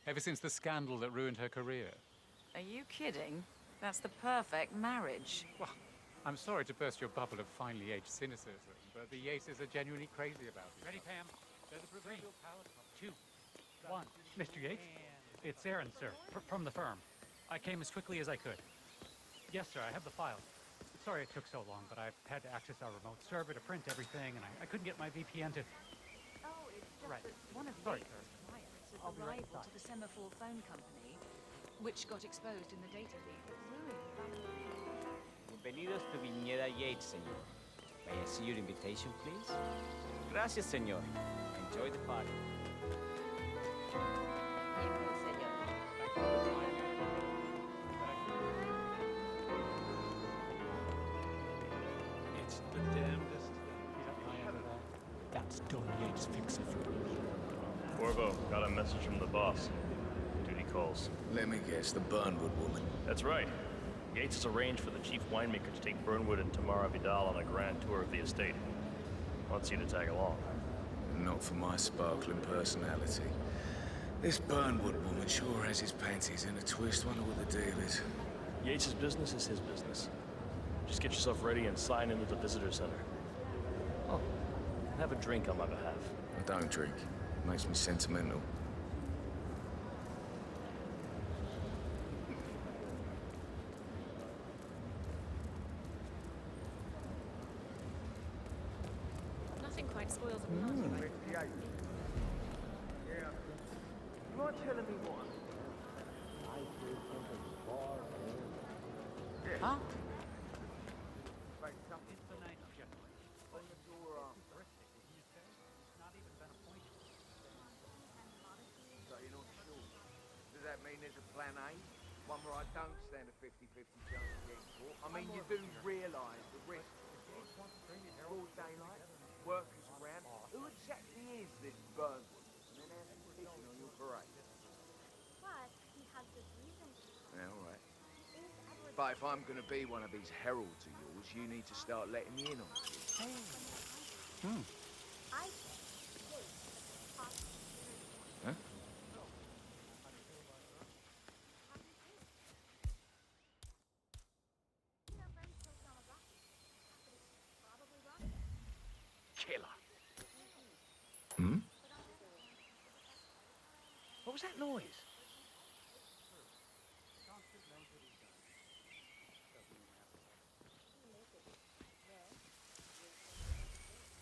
ever since the scandal that ruined her career. Are you kidding? That's the perfect marriage. Well, I'm sorry to burst your bubble of finely aged cynicism, but the Yaces are genuinely crazy about it. Ready, Pam? They're the proverbial power couple. 2, 1. Mr. Yates? It's Aaron, sir, from the firm. I came as quickly as I could. Yes, sir, I have the files. Sorry it took so long, but I've had to access our remote server to print everything, and I couldn't get my VPN to... Oh, it's just Right. that one of Sorry, Yates' sir. clients is I'll be a right rival back. to the Semaphore phone company, which got exposed in the data leak that ruined Bienvenidos to Viñeda Yates, señor. May I see your invitation, please? Gracias, señor. Enjoy the party. It's the damnedest thing I ever had. That's Don Yates' fix-it for me. Corvo, got a message from the boss. Duty calls. Let me guess, the Burnwood woman. That's right. Yates has arranged for the chief winemaker to take Burnwood and Tamara Vidal on a grand tour of the estate. Wants you to tag along. Not for my sparkling personality. This Burnwood woman sure has his panties in a twist. Wonder what the deal is. Yates' business is his business. Just get yourself ready and sign into the visitor center. Oh, have a drink on my behalf. I don't drink. Makes me sentimental. Nothing quite spoils a party like Yeah. You are telling me what? Yeah. Huh? Like something It's the night, gentlemen. on the door. Not even been appointed. So you're not sure. Does that mean there's a plan A? One where I don't stand a 50-50 chance of getting caught? I mean, you do realise the risk. Broad daylight, workers around. Who exactly is this Burnwood? And then how's he picking on your parade? But he has good reason to. Yeah, all right. He is Edward. But if I'm going to be one of these heralds of yours, you need to start letting me in on it. I think Yates is a possibility. Huh? You know, Brent kills on a rock. Probably wrong. Killer. Hmm? What was that noise?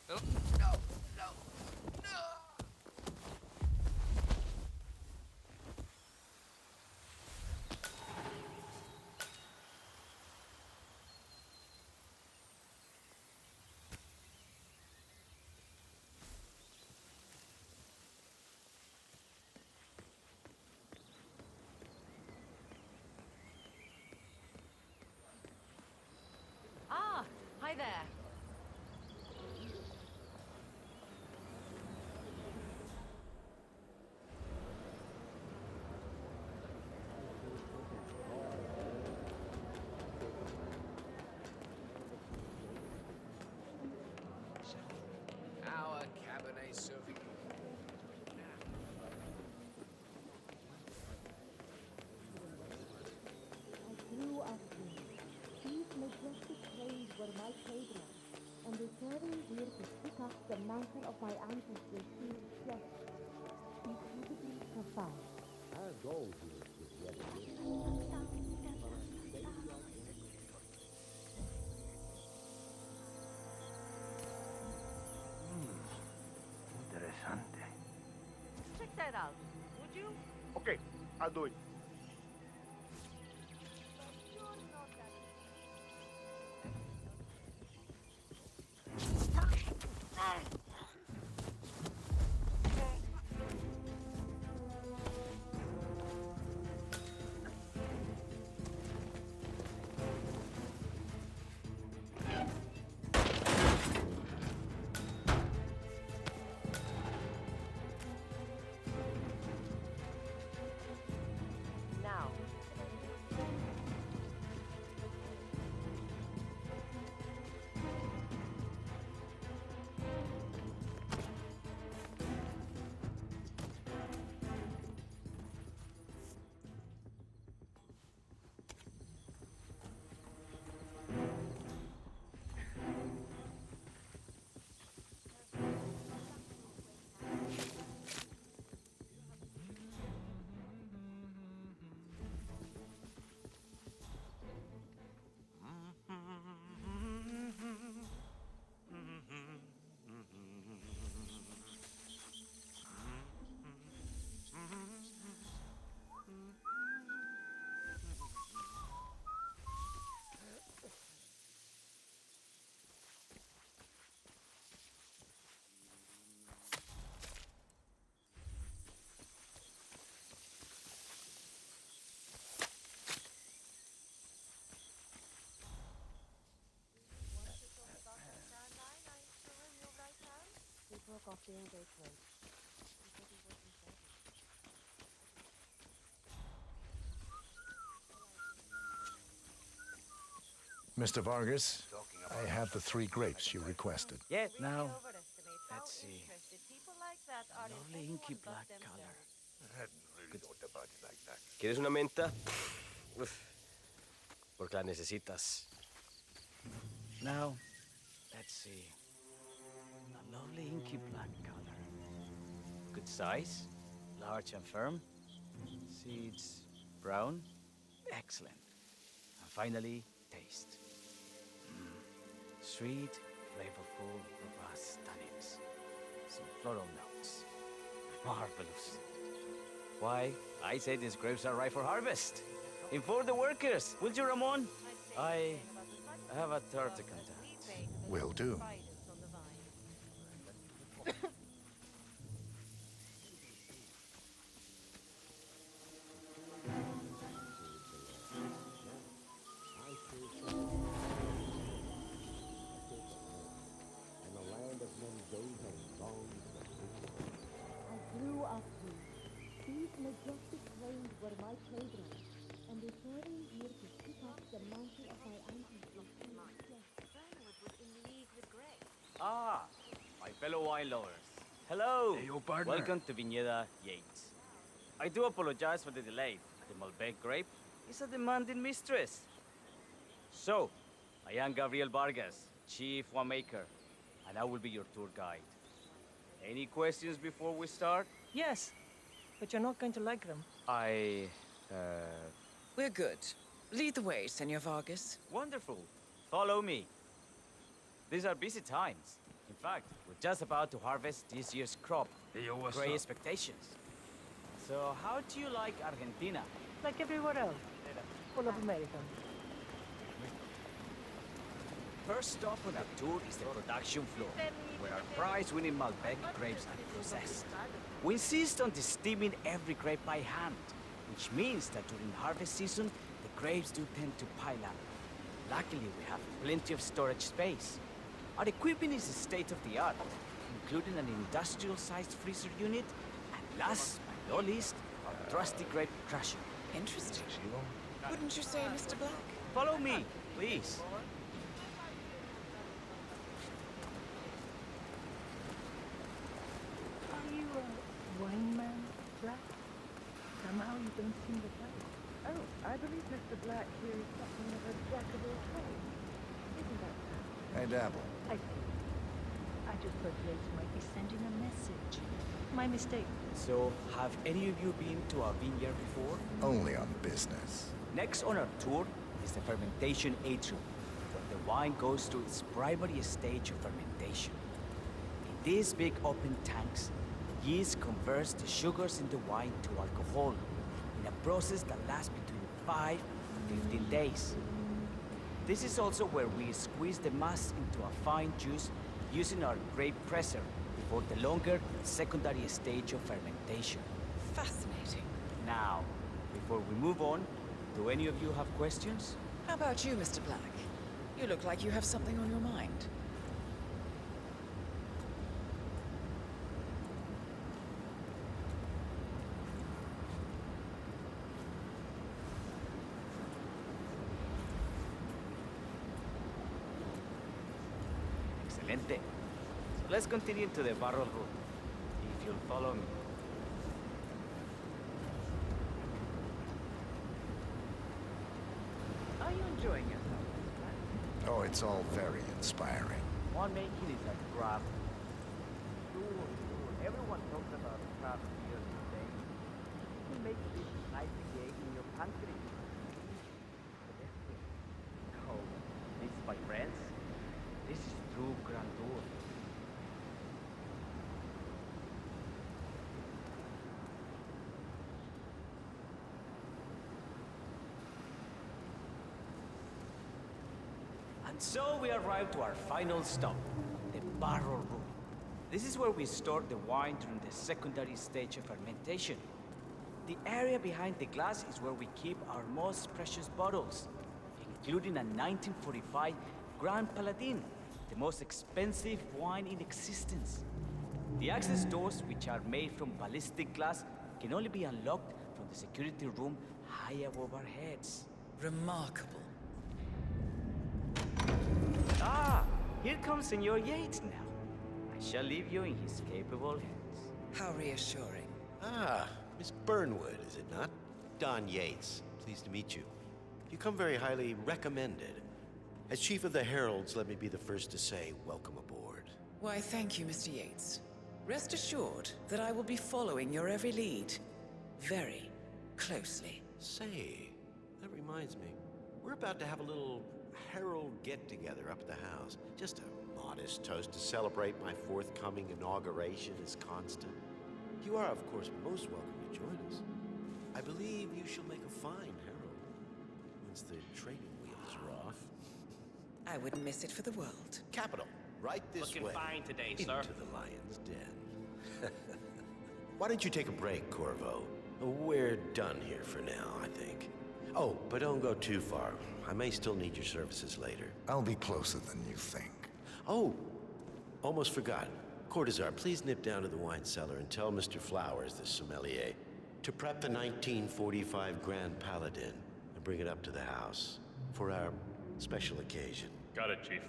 No, no, no, no! Ah, hi there. Our Cabernet Sauvignon. I grew up here. These majestic trees were my playground, and returning here to pick up the mantle of my ancestors seems just incredibly profound. Our goal here is to get Interesante. Check that out, would you? Okay, I'll do it. Now. very, very close. He said he was in trouble. Mr. Vargas, I have the 3 grapes you requested. Yeah, now, let's see. Lovely inky black color. ¿Quieres una menta? Uf, porque la necesitas. Now, let's see. A lovely inky black color. Good size, large and firm. Seeds brown. Excellent. And finally, taste. Sweet, flavorful, robust tannins. Some floral notes. Marvelous. Why, I say these grapes are ripe for harvest. Inform the workers, will you, Ramon? I have a third to contact. Will do. And the land of Mendoza longs for Hitman. I grew up here. These majestic plains were my playground, and they traveled here to pick up the mantle of my ancestors. Ah, my fellow wine lovers. Hello. Hey, yo, partner. Welcome to Viñeda Yates. I do apologize for the delay. The Malbec grape is a demanding mistress. So, I am Gabriel Vargas, Chief Winemaker, and I will be your tour guide. Any questions before we start? Yes, but you're not going to like them. We're good. Lead the way, Senor Vargas. Wonderful. Follow me. These are busy times. In fact, we're just about to harvest this year's crop. Hey, yo, what's Great up? expectations. So, how do you like Argentina? Like everywhere else, full of Americans. First stop on our tour is the production floor, where our prize-winning Malbec grapes are processed. We insist on steaming every grape by hand, which means that during harvest season, the grapes do tend to pile up. Luckily, we have plenty of storage space. Our equipment is state-of-the-art, including an industrial-sized freezer unit, and last but not least, our trusty grape crusher. Interesting. Wouldn't you say, Mr. Black? Follow me, please. Are you a wine man, Black? Somehow you don't seem to play. Oh, I believe Mr. Black here is something of a jack of all trades. Isn't that so? I dabble. I see. I just thought Yates might be sending a message. My mistake. So, have any of you been to our vineyard before? Only on business. Next on our tour is the fermentation atrium, where the wine goes through its primary stage of fermentation. In these big open tanks, the yeast converts the sugars in the wine to alcohol, in a process that lasts between 5 and 15 days. This is also where we squeeze the mass into a fine juice using our grape presser before the longer secondary stage of fermentation. Fascinating. Now, before we move on, do any of you have questions? How about you, Mr. Black? You look like you have something on your mind. Excelente. So let's continue to the barrel room, if you'll follow me. Are you enjoying yourself, Mr. Black? Oh, it's all very inspiring. Winemaking is a craft. Sure. Everyone talks about craft beer today. You can make this IPA in your pantry. Oh, this, my friends, this is true grandeur. And so we arrive to our final stop, the barrel room. This is where we store the wine during the secondary stage of fermentation. The area behind the glass is where we keep our most precious bottles, including a 1945 Grand Paladin, the most expensive wine in existence. The access doors, which are made from ballistic glass, can only be unlocked from the security room high above our heads. Remarkable. Ah, here comes Senor Yates now. I shall leave you in his capable hands. How reassuring. Ah, Miss Burnwood, is it not? Don Yates. Pleased to meet you. You come very highly recommended. As Chief of the Heralds, let me be the first to say welcome aboard. Why, thank you, Mr. Yates. Rest assured that I will be following your every lead. Very closely. Say, that reminds me. We're about to have a little Herald get-together up at the house. Just a modest toast to celebrate my forthcoming inauguration as Constant. You are, of course, most welcome to join us. I believe you shall make a fine Herald, once the training wheels are off. I wouldn't miss it for the world. Capital. Right this way. Looking fine today, sir. Into the lion's den. Why don't you take a break, Corvo? We're done here for now, I think. Oh, but don't go too far. I may still need your services later. I'll be closer than you think. Oh, almost forgot. Cortazar, please nip down to the wine cellar and tell Mr. Flowers, the sommelier, to prep the 1945 Grand Paladin and bring it up to the house for our special occasion. Got it, Chief.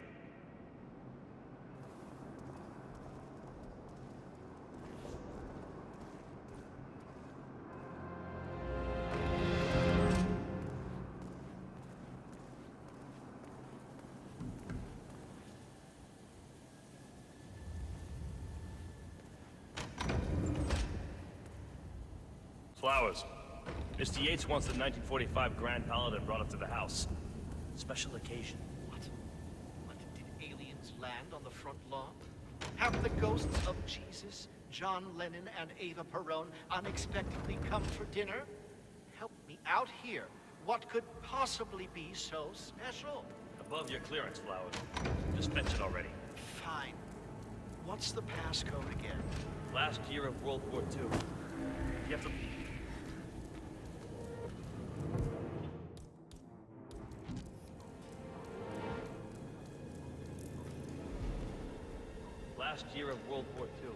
Flowers. Mr. Yates wants the 1945 Grand Paladin brought up to the house. Special occasion. What? Did aliens land on the front lawn? Have the ghosts of Jesus, John Lennon, and Eva Perón unexpectedly come for dinner? Help me out here. What could possibly be so special? Above your clearance, Flowers. Just fetch it already. Fine. What's the passcode again? Last year of World War II. You have to... Last year of World War II.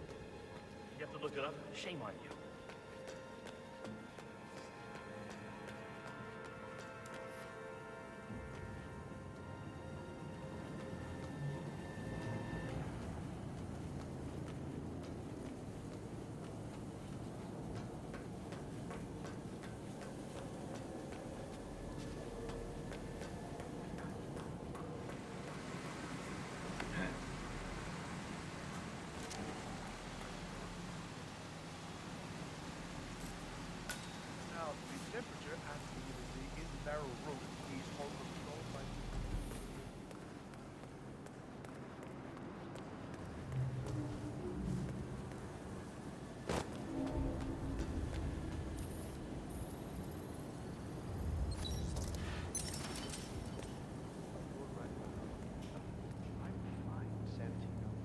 You have to look it up? Shame on you. Temperature and humidity in the barrel room is on control by...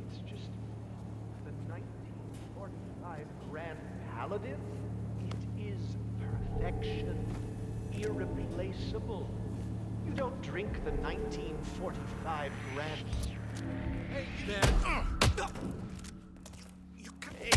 It's just the 1945 Grand Paladin. It is perfection, irreplaceable. You don't drink the 1945 Grand... Hey, man! You can... Hey.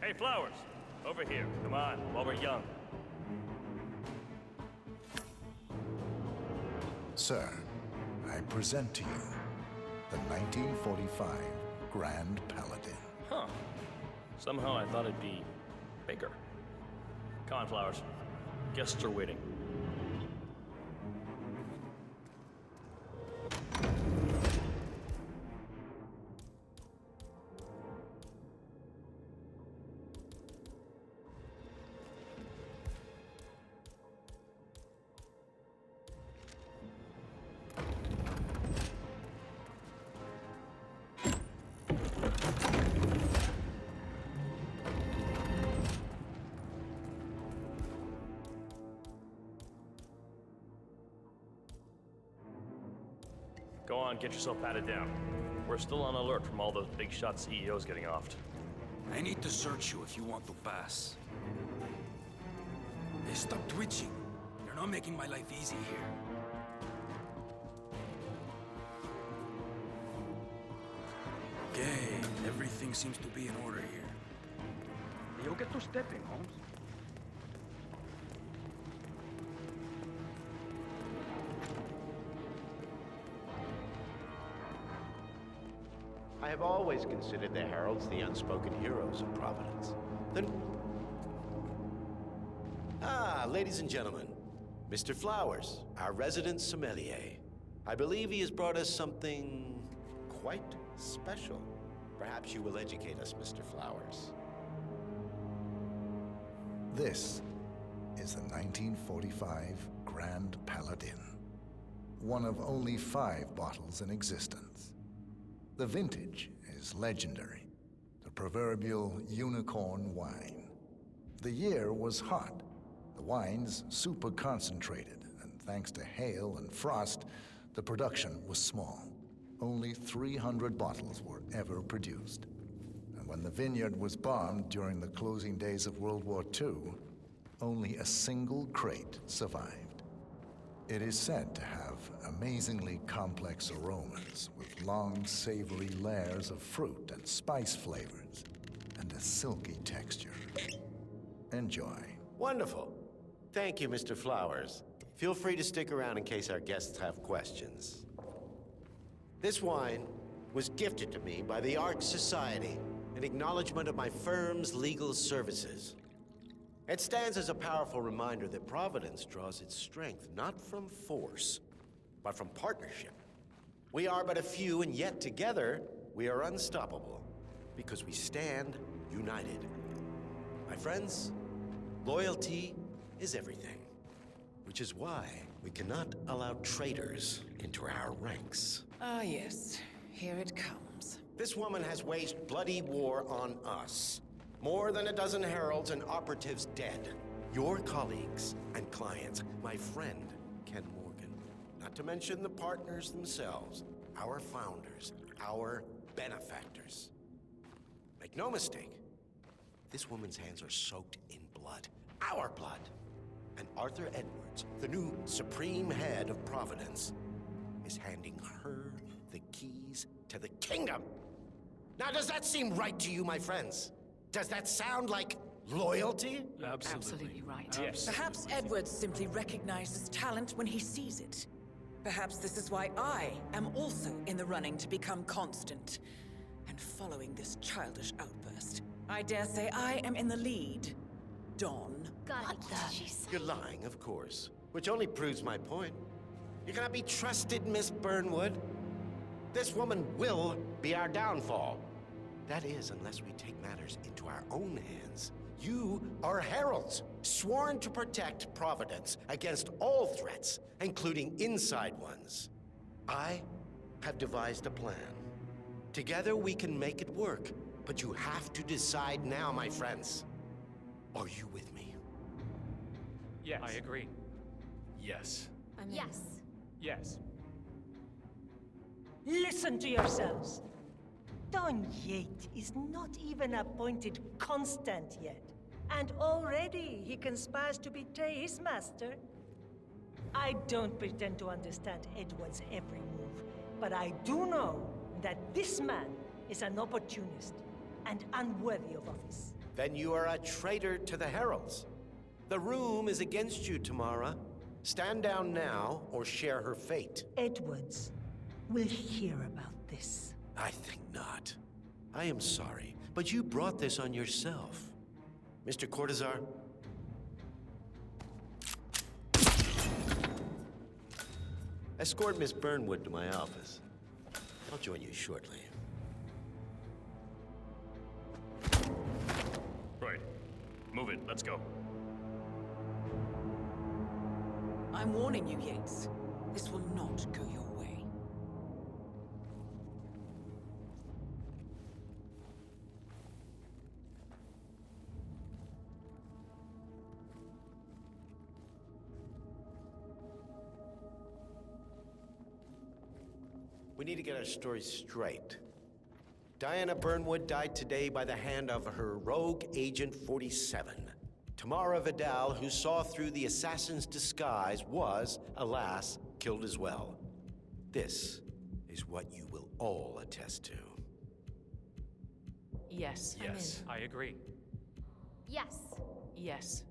Hey, Flowers! Over here. Come on, while we're young. Sir, I present to you the 1945 Grand Paladin. Huh. Somehow I thought it'd be bigger. Come on, Flowers. Guests are waiting. Go on, get yourself patted down. We're still on alert from all those big shot CEOs getting offed. I need to search you if you want to pass. Hey, stop twitching. You're not making my life easy here. Okay, everything seems to be in order here. You'll get to stepping, Holmes. I have always considered the heralds the unspoken heroes of Providence. Ladies and gentlemen, Mr. Flowers, our resident sommelier. I believe he has brought us something quite special. Perhaps you will educate us, Mr. Flowers. This is the 1945 Grand Paladin, one of only 5 bottles in existence. The vintage is legendary, the proverbial unicorn wine. The year was hot, the wine's super concentrated, and thanks to hail and frost, the production was small. Only 300 bottles were ever produced. And when the vineyard was bombed during the closing days of World War II, only a single crate survived. It is said to have amazingly complex aromas with long, savory layers of fruit and spice flavors, and a silky texture. Enjoy. Wonderful. Thank you, Mr. Flowers. Feel free to stick around in case our guests have questions. This wine was gifted to me by the Art Society in acknowledgement of my firm's legal services. It stands as a powerful reminder that Providence draws its strength not from force, but from partnership. We are but a few, and yet together we are unstoppable because we stand united. My friends, loyalty is everything, which is why we cannot allow traitors into our ranks. Ah, yes. Here it comes. This woman has waged bloody war on us. More than a dozen heralds and operatives dead. Your colleagues and clients, my friend, Ken Morgan. Not to mention the partners themselves, our founders, our benefactors. Make no mistake, this woman's hands are soaked in blood. Our blood. And Arthur Edwards, the new supreme head of Providence, is handing her the keys to the kingdom. Now, does that seem right to you, my friends? Does that sound like loyalty? Absolutely right. Yes. Perhaps Edwards simply recognizes talent when he sees it. Perhaps this is why I am also in the running to become constant. And following this childish outburst, I dare say I am in the lead. Dawn. You're lying, of course. Which only proves my point. You cannot be trusted, Miss Burnwood. This woman will be our downfall. That is, unless we take matters into our own hands. You are heralds, sworn to protect Providence against all threats, including inside ones. I have devised a plan. Together we can make it work, but you have to decide now, my friends. Are you with me? Yes. I agree. Yes. Yes. Yes. Listen to yourselves. Don Yates is not even appointed constant yet, and already he conspires to betray his master. I don't pretend to understand Edward's every move, but I do know that this man is an opportunist and unworthy of office. Then you are a traitor to the heralds. The room is against you, Tamara. Stand down now or share her fate. Edwards will hear about this. I think not. I am sorry, but you brought this on yourself. Mr. Cortazar? Escort Miss Burnwood to my office. I'll join you shortly. Right. Move it. Let's go. I'm warning you, Yates. This will not go your way. We need to get our story straight. Diana Burnwood died today by the hand of her rogue Agent 47. Tamara Vidal, who saw through the assassin's disguise, was, alas, killed as well. This is what you will all attest to. Yes. Yes, I agree. Yes. Yes.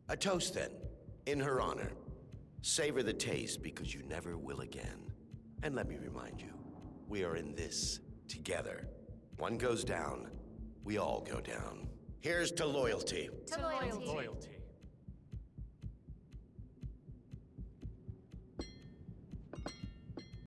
A toast, then, in her honor. Savor the taste, because you never will again. And let me remind you, we are in this together. One goes down, we all go down. Here's to loyalty. To loyalty. Loyalty.